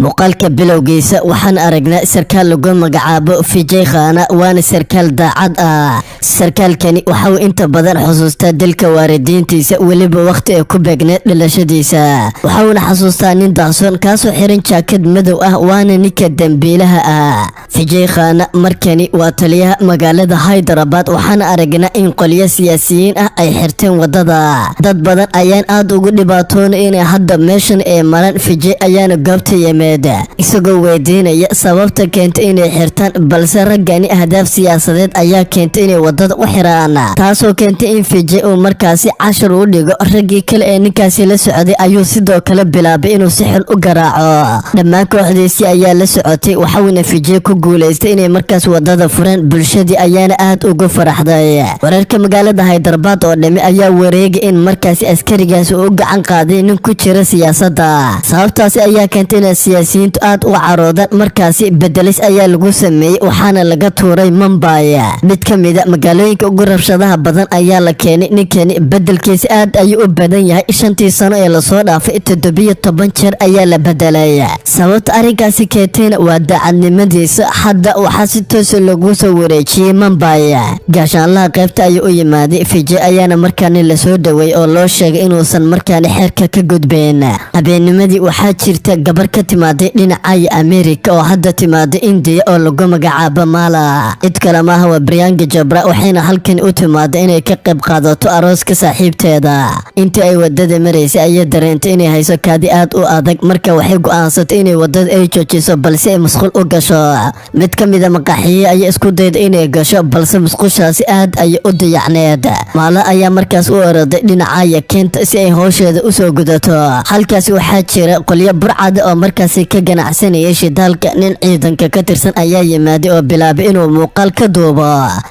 muuqaalka bilowgiisa waxaan aragnaa sarkaal lagu magacaabo Vijay Khanna waana sarkaal daacad ah. sarkaalkani waxa uu inta badan xusuustaa dilka waalidiintiisa weliba waqti ay ku beegneed dhalashadiisa. waxa uu xasuustaa nin daahsoon kaasoo xiran jaakad madow ah waana ninka dambiilaha ah. Vijay Khanna markani waa taliyaha magaalada Hyderabad waxaana aragnaa in qolyo siyaasiyiin ah ay xirteen wadada. dad badan ayaan aad ugu dhibaatoonay inay hadda meeshan ay maraan. Vijay ayaana goobta yimid isagoo weydiinaya sababta keentay inay xirtaan, balse raggani ahdaaf siyaasadeed ayaa keentay inay wadada u xiraan, taasoo keentay in Vijay uu markaasi cashar u dhigo raggii kale ee ninkaasi la socday. ayuu sidoo kale bilaabay inuu si xun u garaaco dhammaan kooxdiisii ayaa la socotay. waxauna Vijay ku guuleystay inay markaas wadada fureen, bulshadii ayaana aad ugu faraxday. wararka magaalada Hyderabad oo dhami ayaa wareegay in markaasi askarigaas uu gacan qaaday nin ku jira siyaasadda. sababtaasi ayaa keentay in siyaasiyiintu aad u caroodaan. markaasi bedelis ayaa lagu sameeyay waxaana laga tuuray Mumbai, mid ka mid ah magaalooyinka ugu rabshadaha badan ayaa la keenay. ninkani bedelkiisa aad ayuu u badan yahay. 5 sano ee lasoo dhaafay 17 jeer ayaa la bedelay. sababta arrinkaasi keentayna waa daacadnimadiisa. hadda waxaa si toos lagu soo wareejiyay Mumbai. gaashaanlaha qaybta ayuu u yimaaday. Vijay ayaana markaani la soo dhaweeyay oo loo sheegay inuusan markaani xeerka ka gudbeen. habeennimadii waxaa jirta gabar ka timaaday dhinaca Amerika oo hadda timaaday India oo lagu magacaabo Mala. cid kale maaha waa Priyanka Chopra, waxayna halkan u timaaday inay ka qayb qaadato arooska saaxiibteeda. intii ay wadada maraysay ayay dareentay inay hayso kaadi aad u adag. marka waxay go'aansatay inay wadada ay joojiso balse ay musqul u gasho. mid ka mid ah maqaaxiye ayay isku dayday inay gasho balse musqushaasi aad ayay u dayacneed. Mala ayaa markaas u oraday dhinaca keenta si ay howsheeda u soo gudato. halkaas waxaa jira qolyo burcad oo markaasi ka ganacsanayay shidaalka. nin ciidanka ka tirsan ayaa yimaaday oo bilaabay inuu muuqaal ka duubo.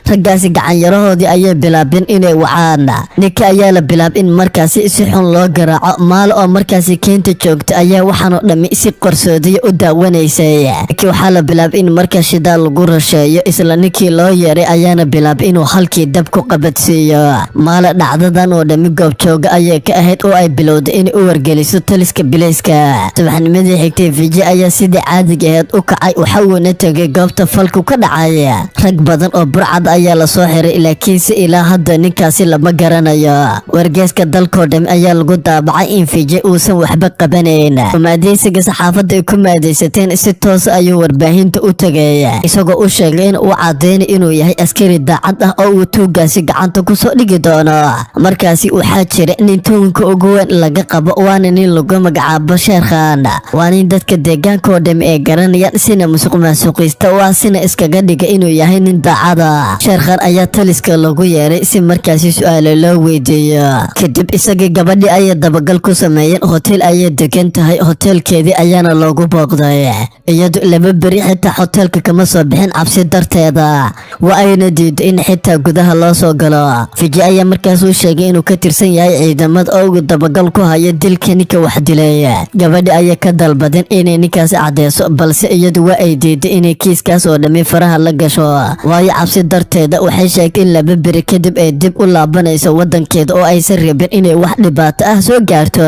raggaasi gacanyarahoodii ayay bilaabeen inay wacaan. ninka ayaa la bilaabay in markaasi si xun loo garaaco. Maal oo markaasi keenta joogta ayaa waxaan oo dhammi si qarsoodiya u daawanaysay. ninkii waxaa la bilaabay in markaas shidaal lagu rasheeyo. isla ninkii loo yeeray ayaana bilaabay inuu halkii dab ku qabadsiiyo. Maala dhacdadan oo dhammi goobjooga ayay ka ahayd oo ay bilowday inay u wargeliso taliska bilayska. subaxnimadii xigtay Vijay ayaa sidii caadiga ahayd u kacay. waxa uuna tagay goobta falku ka dhacay. rag badan oo burcad ayaa la soo xiray laakiinse ilaa hadda ninkaasi lama garanayo. wargeyska dalkoo dhami ayaa lagu daabacay in Vijay uusan waxba qabanayn. maadeysiga saxaafadda ay ku maadeysateen si toos ayuu warbaahinta u tagay isagoo u sheegay in uu cadeynay inuu yahay askari daacad ah oo uu tuugaasi gacanta ku soo dhigi doono. markaasi waxaa jira nin tuunka ugu weyn laga qabo waana nin lagu magacaabo Sheikh Khan. waa nin dadka deegaanka oo dhami ay garanayaan sina musuqmaasuqista waa sina iskaga dhiga inuu yahay nin daacada. Sheikh Khan ayaa taliska lagu yeeray si markaasi su'aalo loo weydiiyo. kadib isagii gabadhii ayay dabagal ku sameeyeen. hotel ayay degan tahay. hotelkeedii ayaana loogu booqday. iyadu laba beri xitaa hotelka kama soo bixin cabsi darteeda. waa ayna diiday in xitaa gudaha loo soo galo. Vijay ayaa markaas u sheegay inuu ka tirsan yahay ciidamada oo ugu dabagal ku haya dilka ninka wax dilay. gabadhi ayay ka dalbadeen inay ninkaasi cadeyso balse iyadu waa ay diiday inay kiiskaas oo dhammi faraha la gasho. waayo cabsi darteeda waxay sheegtay in laba beri kadib ay dib u laabanayso wadankeeda oo aysan rabin inay wax dhibaato ah soo gaarto.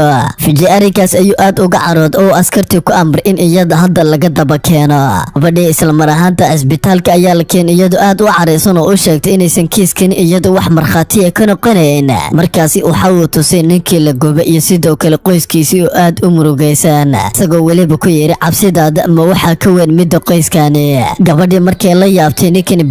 Vijay arrinkaas ayuu aad uga carooday oo askartii ku amray in iyada hadda laga daba keeno. gabadhii isla mar ahaanta isbitaalka ayaa la keenay iyadoo aad u careysan oo u sheegtay inaysan kiiskani iyadu wax markhaati ka noqonayn. markaasi waxa uu tusay ninkii la gubay iyo sidoo kale qoyskiisii oo aad u murugaysan isagoo weliba ku yiri cabsidaada ma waxaa ka weyn midda qoyskani. gabadhii markay la yaabtay ninkan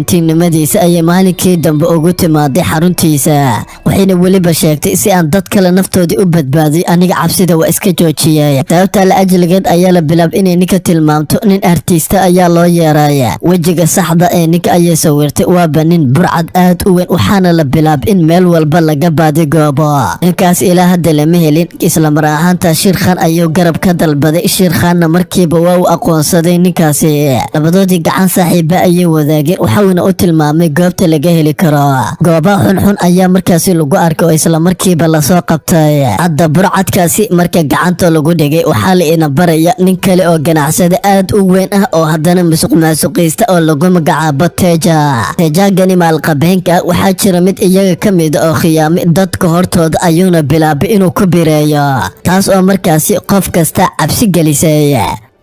bini'aadantinimadiisa ayay maalinkii dambe ugu timaaday xaruntiisa. waxayna weliba sheegtay si aan dad kale naftoodii u badbaadiyo aniga cabsida waa iska joojiyay. sababta la ajligeed ayaa la bilaabay inay ninka tilmaamto. nin artista ayaa loo yeeray. wejiga saxda ee ninka ayay sawirtay waaba nin burcad aad u weyn. waxaana la bilaabay in meel walba laga baadigoobo. ninkaas ilaa hadda lama helin. isla mar ahaanta Sheikh Khan ayuu garab ka dalbaday. Sheikh Khanna markiiba waa uu aqoonsaday ninkaasi. labadoodii gacan saaxiiba ayay wadaageen. waxauna u tilmaamay goobta laga heli karo. goobaha xunxun ayaa markaasi lagu arkay oo isla markiiba lasoo qabtay. hadda burcadkaasi marka gacanta lagu dhigay waxaa la ina baraya nin kale oo ganacsada aad u weyn ah oo haddana musuqmaasuqista oo lagu magacaabo Teja. Tejagani maalqabeenka waxaa jira mid iyaga ka mid oo khiyaamay dadka hortooda ayuuna bilaabay inuu ku bireeyo, taas oo markaasi qof kasta cabsi gelisay.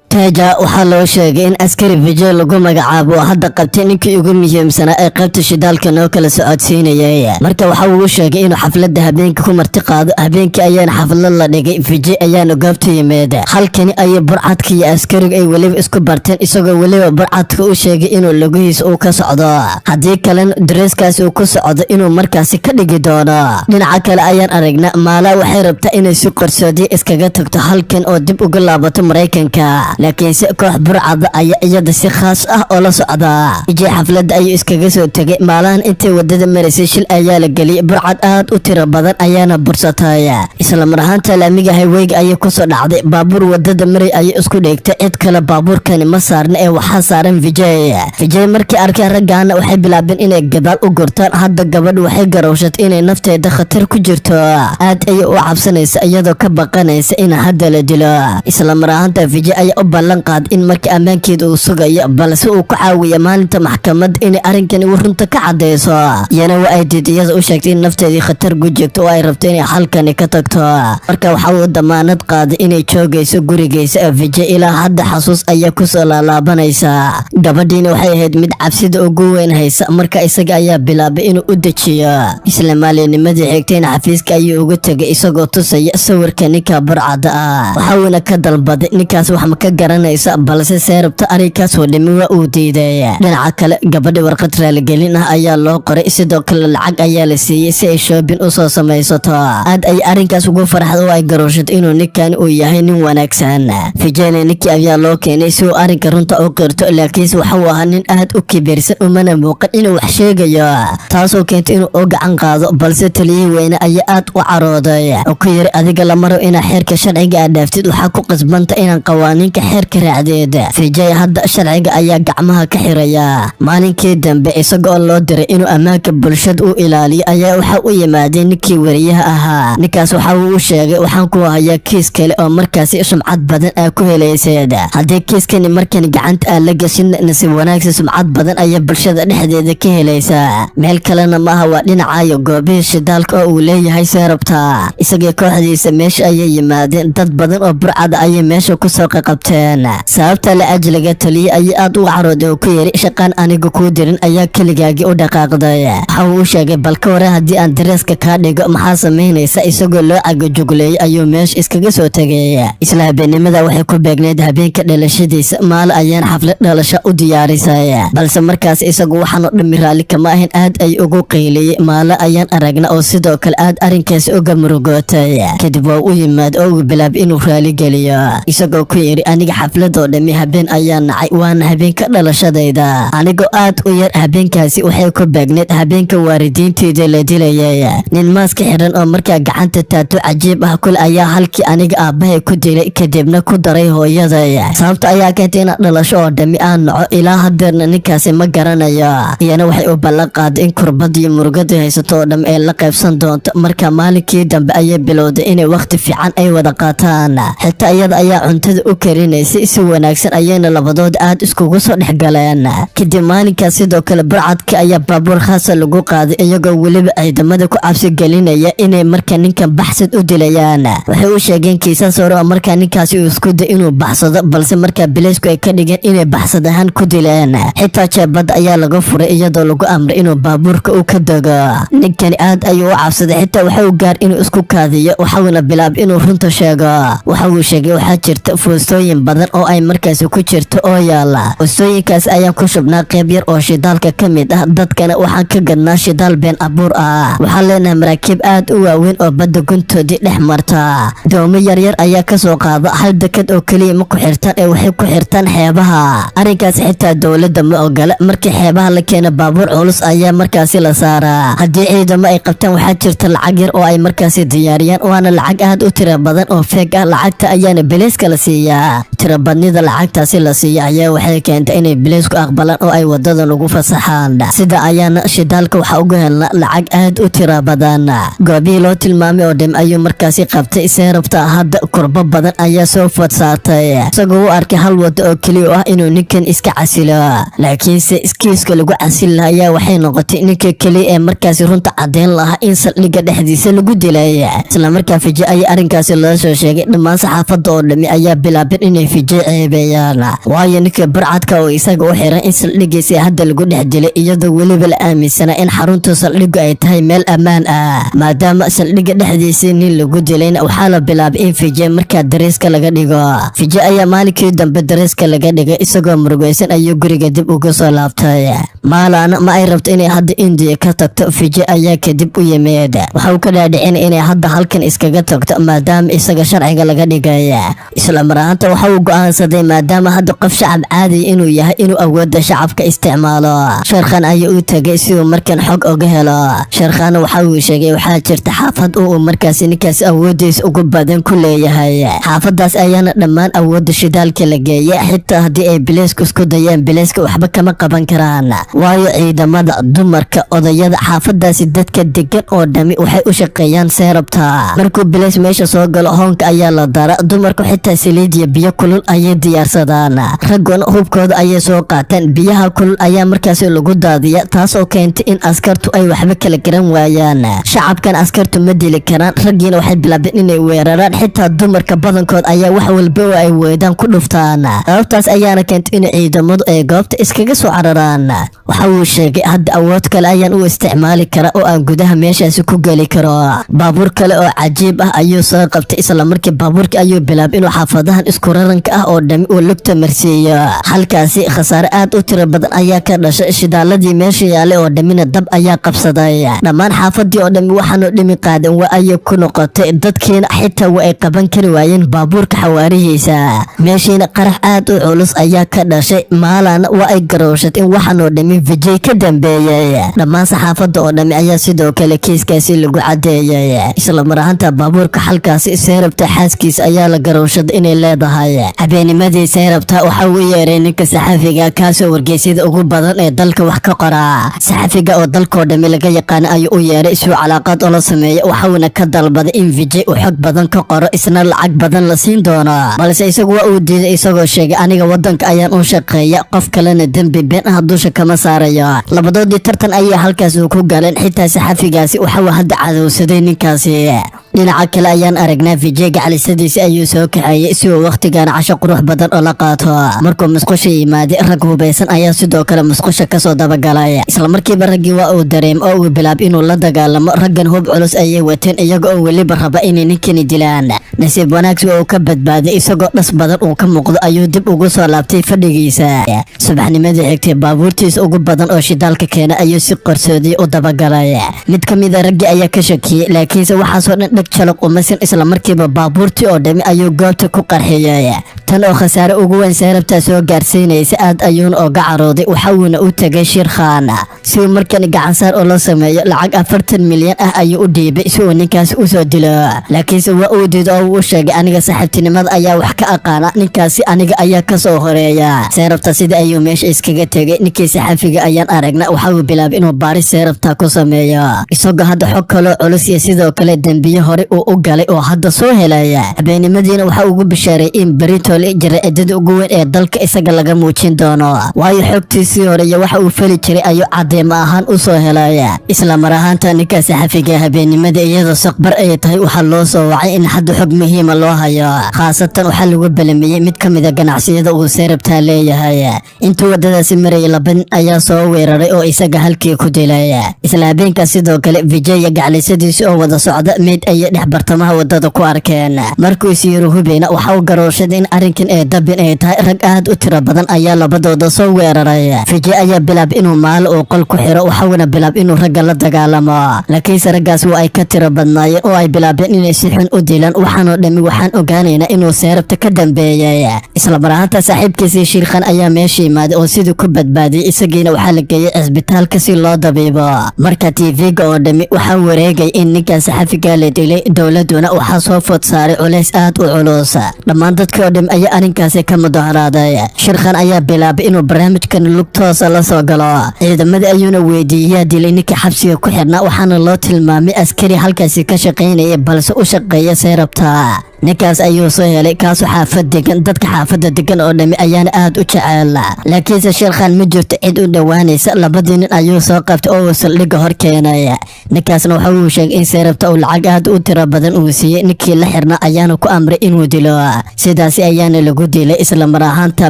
Teja waxaa loo sheegay in askari Vijay lagu magacaabo hadda qabtay ninkii ugu muhiimsanaa ee qaybta shidaalka noo kala socodsiinayay. Marka waxa uu sheegay inuu xafladda habeenkii ku marti qaado. Habeenkii ayaana xaflad la dhigay. Vijay ayaana goobta yimid. Halkani ay burcadka iyo askariga ay waliba isku barteen, isagoo waliba burcadka u sheegay inuu lugihiisa uu ka socdo, haddii kalena dareeskaasi uu ku socdo inuu markaasi ka dhigi doono. Dhinaca kale ayaan aragnaa Maala waxay rabtaa inay si qarsoodi iskaga tagto halkan oo dib uga laabato Mareykanka, laakiinse koox burcada ayaa iyada si khaas ah oo la socda. Vijay xafladda ayuu iskaga soo tegay. Maalahan intay wadada maraysay shil ayaa la geliyay. Burcad aad u tiro badan ayaana bursatay, isla mar ahaanta laamiga highwayga ayay ku soo dhacday. Baabuur wadada maray ayay isku dheegtay. Cid kale baabuurkani ma saarna ee waxaa saaran Vijay. Vijay markii arkay raggaana waxay bilaabeen inay gadaal u gurtaan. Hadda gabadhu waxay garowshatay inay nafteeda khatar ku jirto. aad ayay u cabsanaysa iyadoo ka baqanaysa in hadda la dilo. isla mar ahaanta Vijay ayaa u ballan qaaday in markii ammaankeeda uu sugayo, balse uu ku caawiyo maalinta maxkamadda inay arrinkani runta ka cadeyso. iyana waa ay diidiyada u sheegtay in nafteedii khatar ku jirto oo ay rabto inay halkani ka tagto. marka waxa uu damaanad qaaday inay joogayso gurigiisa. Vijay ilaa hadda xasuus ayaa ku soo laalaabanaysa. gabadhiina waxay ahayd mid cabsida ugu weyn haysa. marka isaga ayaa bilaabay inuu u dejiyo. isla maalinimadii xigtayna xafiiska ayuu uga tegay isagoo tusaya sawirka ninka burcada ah. waxa uuna ka dalbaday ninkaas wax ma ka garanaysa, balse seerabta arrinkaas oo dhimi waa uu diiday. dhinaca kale gabadha warqad raaligelin ah ayaa loo qoray, sidoo kale lacag ayaa la siiyey si ay shoobin u soo samaysato. aad ay arrinkaas ugu farxad oo ay garowshato inuu ninkan uu yahay nin wanaagsan. Vijayna ninkii ayaa loo keenay si uu arrinka runta u qirto, laakiinse waxa uu ahaa nin aad u kibirsan, umana muuqan inuu wax sheegayo, taasoo keentay inuu u gacan qaado. balse taliyihii weyne ayaa aad u carooday oo ku yiri adiga lama rabo inaad xeerka sharciga aad dhaaftid, waxaa ku qasbanta inaan qawaaniinka xeerka raacdeed. Vijay hadda sharciga ayaa gacmaha ka xiraya. maalinkii dambe isagoo loo diray inuu ammaanka bulshada u ilaaliyo ayaa waxa u yimaaday ninkii wariyaha ahaa. ninkaas waxa uu u sheegay waxaan ku hayaa kiis kale oo markaasi sumcad badan aa ku helayseed. haddii kiiskani markan gacanta aa la gashin nasiib wanaagsan sumcad badan ayaa bulshada dhexdeeda ka helaysaa. meel kalena maaha waa dhinacayo goobihii shidaalka oo uu leeyahay seerabta. isagii kooxdiisa meesha ayay yimaadeen. dad badan oo burcada ayay meesha ku soo qaqabteen. sababta la ajliga taliye ayaa aad u carooday oo ku yiri shaqaan aniga kuu dirin ayaa keligaagii u dhaqaaqday. waxa uu sheegay balka hore haddii aan dareeska kaa dhigo maxaa samaynaysa. isagoo loo cagajugleeyay ayuu meesha iskaga soo tegay. isla habeenimada waxay ku beegneyd habeenka dhalashadiisa. maal ayaan xaflad dhalasho u diyaarisay, balse markaas isagu waxaan oo dhammi raalli kama ahayn. aad ay ugu qayliyey. maalo ayaan aragna oo sidoo kale aad arrinkaasi uga murugootay. kadib waa u yimaad oo uu bilaabay inuu raali geliyo, isagoo ku yiri aniga xafladoo dhammi habeen ayaa nacay, waana habeenka dhalashadayda. anigoo aad u yar habeenkaasi waxay ku beegneyd habeenka waalidiinteeda la dilayay. nin maaska xiran oo markaa gacanta taatu cajiib ah kule ayaa halkii aniga aabbahay ku dilay, kadibna ku daray hooyaday. sababta ayaa keentay in dhalasho oo dhammi aan naco. ilaa hadeerna ninkaasi ma garanayo. iyana waxay u ballan qaaday in kurbad iyo murugada haysato oo dham ee la qaybsan doonto. marka maalinkii dambe ayay bilowday inay waqti fiican ay wada qaataan. xitaa iyada ayaa cuntada u karinaysay si wanaagsan, ayayna labadooda aad iskugu soo dhex galeen. kadib maalinkaas sidoo kale burcadka ayaa baabuur khaasa lagu qaaday, iyagoo weliba ciidamada ku cabsi gelinaya inay marka ninkan baxsad u dilayaan. waxay u sheegeen kiisas hore oo markaa ninkaasi uu isku day inuu baxsado, balse markaa bileysku ay ka dhigeen inay baxsad ahaan ku dileen. xitaa jeebada ayaa laga furay iyadoo lagu amray inuu baabuurka uu ka dego. ninkani aad ayuu u cabsaday, xitaa waxa uu gaar inuu isku kaadiyo. waxauna bilaabay inuu runta sheego. waxa uu sheegay waxaa jirta fuustooyin badan oo ay markaasi ku jirto oo yaala. fuustooyinkaas ayaa ku shubnaa qayb yar oo shidaalka ka mid ah. dadkana waxaan ka gadnaa shidaal been abuur ah. waxaan leenahay maraakiib aad u waaweyn oo badda guntoodii dhex marta. doomo yaryar ayaa ka soo qaada hal dekad oo keliya ma ku xirtaan ee waxay ku xirtaan xeebaha. arrinkaas xitaa dowladda ma ogola. markii xeebaha la keena baabuur culus ayaa markaasi la saaraa. haddii ciidamo ay qabtaan waxaa jirta lacag yar oo ay markaasi diyaariyaan, waana lacag aad u tiro badan oo feeg ah. lacagta ayaana bileyska la siiyaa. tirobadnida lacagtaasi la siiya ayaa waxay keentay inay bileysku aqbalaan oo ay wadadan ugu fasaxaan. sida ayaana shidaalka waxa uga helna lacag aad u tiro badan. goobihii loo tilmaamay oo dham ayuu markaasi qabtay seerabta. hadda kurbo badan ayaa soo food saartay, isagoo u arkay hal wado oo keliya ah inuu ninkan iska casilo. laakiinse iskiiska lagu casili lahaa ayaa waxay noqotay ninka keliya ee markaasi runta cadeyn lahaa in saldhigga dhexdiisa lagu dilay. isla markaa Vijay ayaa arrinkaasi loo soo sheegay. dhammaan saxaafadda oo dhami ayaa bilaabeen inay Vijay ceebeeyaan waayo ninka burcadka oo isaga u xiran in saldhigiisa hadda lagu dhex dilay iyadoo weliba la aaminsana in xarunta saldhigu ay tahay meel ammaan ah maadaama saldhiga dhexdiisa nin lagu dilayna waxaa la bilaabay in Vijay markaa dareeska laga dhigo. Vijay ayaa maalinkii dambe dareeska laga dhigay isagoo murugaysan ayuu guriga dib uga soo laabtay. Maalana ma ay rabto inay hadda India ka tagto. Vijay ayaa kadib u yimid waxa uu ka dhaadhicin inay hadda halkan iskaga tagto maadaama isaga sharciga laga dhigay. isla markaana waxa uu go'aansaday maadaama hadda qof shacab caadi inuu yahay inuu awoodda shacabka isticmaalo. Sheekhan ayaa u tagay si uu markan xog uga helo. Sheekhan waxa uu sheegay waxaa jirta xaafad uu markaas ninkaas awoodiisa ugu badan ku leeyahay. xaafadaas ayaana dhammaan awoodda shidaalka la geeyay xitaa haddii ay bileesku isku dayaan bileeska waxba kama qaban karaan waayo ciidamada dumarka odayada xaafadaasi dadka degan oo dhami waxay u shaqeeyaan seerabta. markuu bilees meesha soo galo hoonka ayaa la dara dumarku xitaa saliid iyo biyo kulul ayay diyaarsadaan. ragguna hubkooda ayay soo qaataan biyaha kulul ayaa markaas lagu daadiya taasoo keentay in askartu ay waxba kala garan waayaan. shacabkan askartu ma dili karaan raggiina waxay bilaabeen inay weeraraan xitaa dumarka badankood ayaa wax walba oo ay weedaan ku dhuftaan. sababtaas ayaana keentay in ciidamadu ay goobta iskaga soo cararaan. waxa uu sheegay hadda awood kale ayaan u isticmaali karaa oo aan gudaha meeshaasi ku geli karo. baabuur kale oo cajiib ah ayuu soo qabtay isla markii baabuurka ayuu bilaabay inuu xaafadahan isku raranka ah oo dhami uu lugta marsiiyo. halkaasi khasaare aad u tiro badan ayaa ka dhashay shidaaladii meesha yaalay oo dhamina dab ayaa qabsaday. dhammaan xaafadii oo dhami waxaanu dhimi qaadan waa ayay ku noqotay dadkiina xitaa waa ay qaban kari waayeen baabuurka xawaarihiisa. meeshiina qarax aad u culus ayaa ka dhashay. maalana waa ay garooshatay in waxaanoo dhami Vijay ka dambeeyay. dhammaan saxaafadda oo dhami ayaa sidoo kale kiiskaasi lagu cadeeyay. isla markaana baabuurka halkaasi seerabta xaaskiisa ayaa la garooshaday inay leedahay. habeennimadii seerabta waxa uu yeeray ninka saxafiga kaasoo wargeysyada ugu badan ee dalka wax ka qora. saxafiga oo dalkoo dhami laga yaqaan ayuu u yeeray si uu calaaqad ula sameeyo waxauna ka dalbaday in Vijay uu xog badan ka qoro isna lacag badan la siin doono. balse isagu waa uu diiday isagoo sheegay aniga wadanka ayaan u shaqeeya qof kalena dembi been ah dusha kama saarayo. labadoodii tartan ayaa halkaas uu ku galeen xitaa saxafigaasi waxa uu hadda cadowsaday ninkaasi. dhinaca kale ayaan aragnaa Vijay gacalisadiisa ayuu soo kaxeeyay si uu waqtigan casho qurux badan oo la qaato. markuu musqusha yimaaday rag hubaysan ayaa sidoo kale musqusha kasoo dabagalay. isla markiiba raggii waa uu dareem oo uu bilaab inuu la dagaalamo. raggan hub culus ayay wateen iyaga oo weliba raba inay ninkani dilaan. nasiib wanaagsi uu ka badbaaday isagoo dhas badan uu ka muuqdo ayuu dib ugu soo laabtay fadhigiisa. subaxnimadii xigtay baabuurtiisa ugu badan oo shidaalka keena ayuu si qarsoodi u dabagalay. mid ka mid a raggii ayaa ka shakiyey laakiinse waxaasoo dhan dhag jalaq umasin isla markiiba baabuurtii oo dhami ayuu goobta ku qarxiyay. tan oo khasaare ugu weyn seerabta soo gaarsiinaysa aad ayuuna oga carooday. waxa uuna u tagay Sheekhan si uu markan gacansaar oo la sameeyo lacag 40 milyan ah ayuu u dhiibay si uu ninkaas u soo dilo. laakiinse waa uu diiday oo uu sheegay aniga saaxiibtinimada ayaa wax ka aqaana ninkaasi aniga ayaa ka soo horeeya. seerabta sida ayuu meesha iskaga tagay. ninkii saxafiga ayaan aragnaa waxa uu bilaabay inuu baaris seerabta ku sameeyo isagoo hadda xog kale culus iyo sidoo kale dambiyo hore uu u galay oo hadda soo helay. habeenimadiina waxa ugu bishaaray in Britoli jaraa'idada ugu weyn ee dalka isaga laga muujin doono waayo xogtiisii hore iyo waxa uu fali jiray ayuu cadeemo ahaan u soo helay. isla mar ahaanta ninka saxafiga habeenimada iyadoo saqbar ay tahay waxa loo soo wacay in hadda xog muhiim loo hayo. khaasatan waxa lagu balamiyay mid ka mid ah ganacsiyada uu seerabta leeyahay. intuu wadadaasi maray laban ayaa soo weeraray oo isaga halkii ku dilay. isla habeenkaas sidoo kale Vijay gacalisadiisa oo wada socda mid ay dhex bartamaha wadada ku arkeen. markuu siiru hubeena waxa uu garooshaday in arrinkan ee dabin ay tahay rag aad u tiro badan ayaa labadooda soo weeraray. Vijay ayaa bilaab inuu maal oo qol ku xiro waxaana bilaab inuu ragga la dagaalamo. laakiin raggaas waa ay ka tiro badnaayeen oo ay bilaabeen inay si xun u dilaan. waxaana dhami waxaan ogaanaynaa inuu seerabta ka dambeeyay. isla markaana saaxiibkiisii Sheekhan ayaa meesha yimaaday oo sidii ku badbaadiyay isagiina waxa la geeyay isbitaalka si loo dabiibo. marka TV-ga oo dhami waxa wareegay in ninka saxafiga la dilay dawladuna waxa soo food saaray culays aad u culus. dhammaan dadka oo dhami ayaa arrinkaasi ka mudaharaaday. Sheekhan ayaa bilaabay inuu barnaamijkan lug toos la soo galo. ciidamada ayuuna weydiiyay dilay ninka xabsiga ku xirnaa waxaana loo tilmaamay askari halkaasi ka shaqeynaya balse u shaqeeya seerabta. ninkaas ayuu soo helay kaas xaafad degan dadka xaafada degan oo dhami ayaana aad u jecel laakiinse Sheekhan ma jirto cid u dhawaanaysa labadii nin ayuu soo qabtay oo saldhigga hor keenay ninkaasna waxa uu sheegay in seerabta uu lacag aad u tiro badan uu siiyay ninkii la xirna ayaana ku amray inuu dilo sidaas ayaana lagu dilay isla mar ahaanta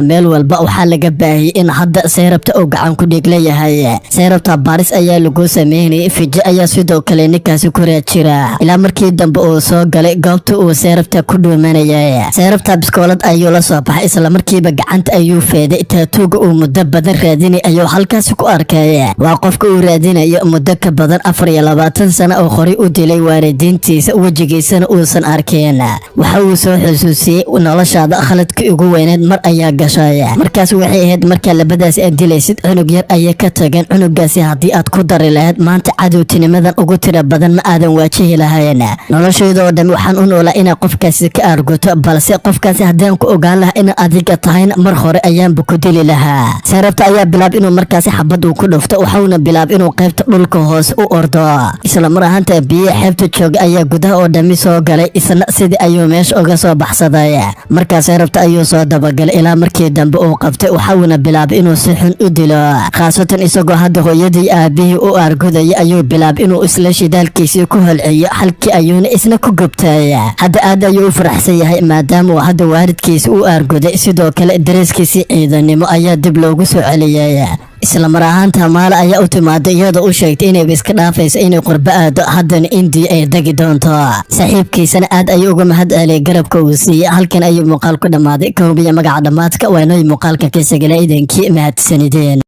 meel walba waxa laga baahiyay in hadda seerabta uu gacan ku dhig leeyahay seerabta baaris ayaa lagu sameeyay Fiji ayaa sidoo kale ninkaas ku raajira ilaa markii dambe uu soo galay goobta uu seerabta ku dhuumanayay seerabta biskoolad ayuu la soo baxay isla markiiba gacanta ayuu feeday taatuuga uu muddo badan raadinay ayuu halkaas ku arkay waa qofka uu raadinayo muddo ka badan 24 sano oo hore u dilay waalidiintiisa wajigiisana uusan arkeen waxa uu soo xusuusiyay noloshaada khaladkii ugu weyneed mar ayaa gashay markaas waxay ahayd marka labadaas aad dilaysid cunug yar ayay ka tageen cunugaasi haddii aad ku dari lahayd maanta cadowtinimadan ugu tiro badan ma aadan waajihi lahayn noloshayda oo dhan waxaan u noolaa inaan qofkaasi ka arguto balse qofkaasi haddaan ku ogaan lahaa in adiga tahayna mar hore ayaanba ku dili lahaa seerabta ayaa bilaab inuu markaasi xabad uu ku dhufto waxauna bilaab inuu qaybta dhulka hoos u ordo isla mar ahaanta biyo xeebta jooga ayaa gudaha oo dhami soo galay isna sidii ayuu meesha uga soo baxsaday markaas seerabta ayuu soo dabagalay ilaa markii dambe uu qabtay waxauna bilaab inuu si xun u dilo khaasatan isagoo hadda hooyadii aabihii u argudayay ayuu bilaab inuu isla shidaalkiisii ku holciyo halkii ayuuna isna ku gubtay hadda aad ayuu u faraxsan yahay maadaama uu hadda waalidkiisa u arguday sidoo kale dareeskiisii ciidanimo ayaa dib loogu soo celiyay isla mar ahaanta maala ayaa u timaaday iyadoo u sheegtay inay iska dhaafayso inay qurbo aado haddana India ay dagi doonto saaxiibkiisana aad ayuu uga mahad celiyay garabka uu siiyay halkan ayuu muuqaal ku dhamaaday koobiya magaca dhamaadka waa inay muuqaalka ka sagala idankii mahadsanideen